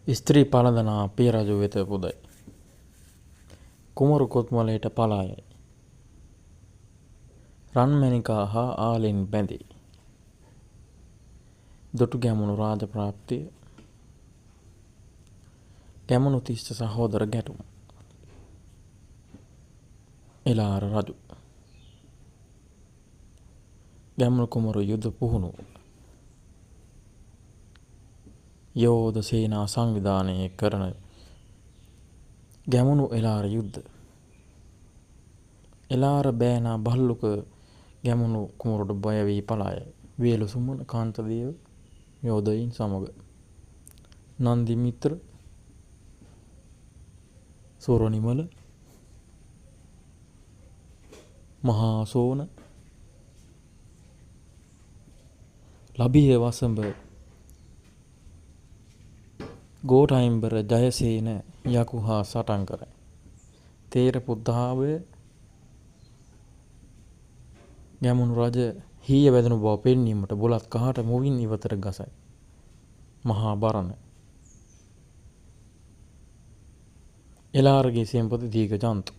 ස්ත්‍රී පලඳනා පිය රජු වෙත පුදයි. කුමරු කොත්මලයට පලායයි. රන්මැණිකා හා ආලෙන් බැඳි. දොටු ගැමුණු රාජප්‍රාප්තිය. ගැමුණු තිස්ස සහෝදර ගැටුම. එලාර රජු. ගැමුණු කුමරු යුද පුහුණුව. යෝධ සේනා සංවිධානය කරන ගැමුණු එලාර යුද්ධ. එලාර බෑනා බල්ලුක ගැමුණු කුමරුට බය වී පලායයි. වේලු සුමන කාන්තදේව යෝධයින් සමග. නන්දි මිත්‍ර සොරනිමල මහා සෝන ලබිය වසඹ ගෝඨයිම්බර ජයසේන යකු හා සටන් කරයි. තේර පුද්ධාවය ගැමුණු රජ හීය වැදෙනු බව පෙන්වීමට බුලත් කහට මුවින් ඉවතට ගසයි. මහා බරණ එලාරගේ සෙන්පති දීඝ ජන්තු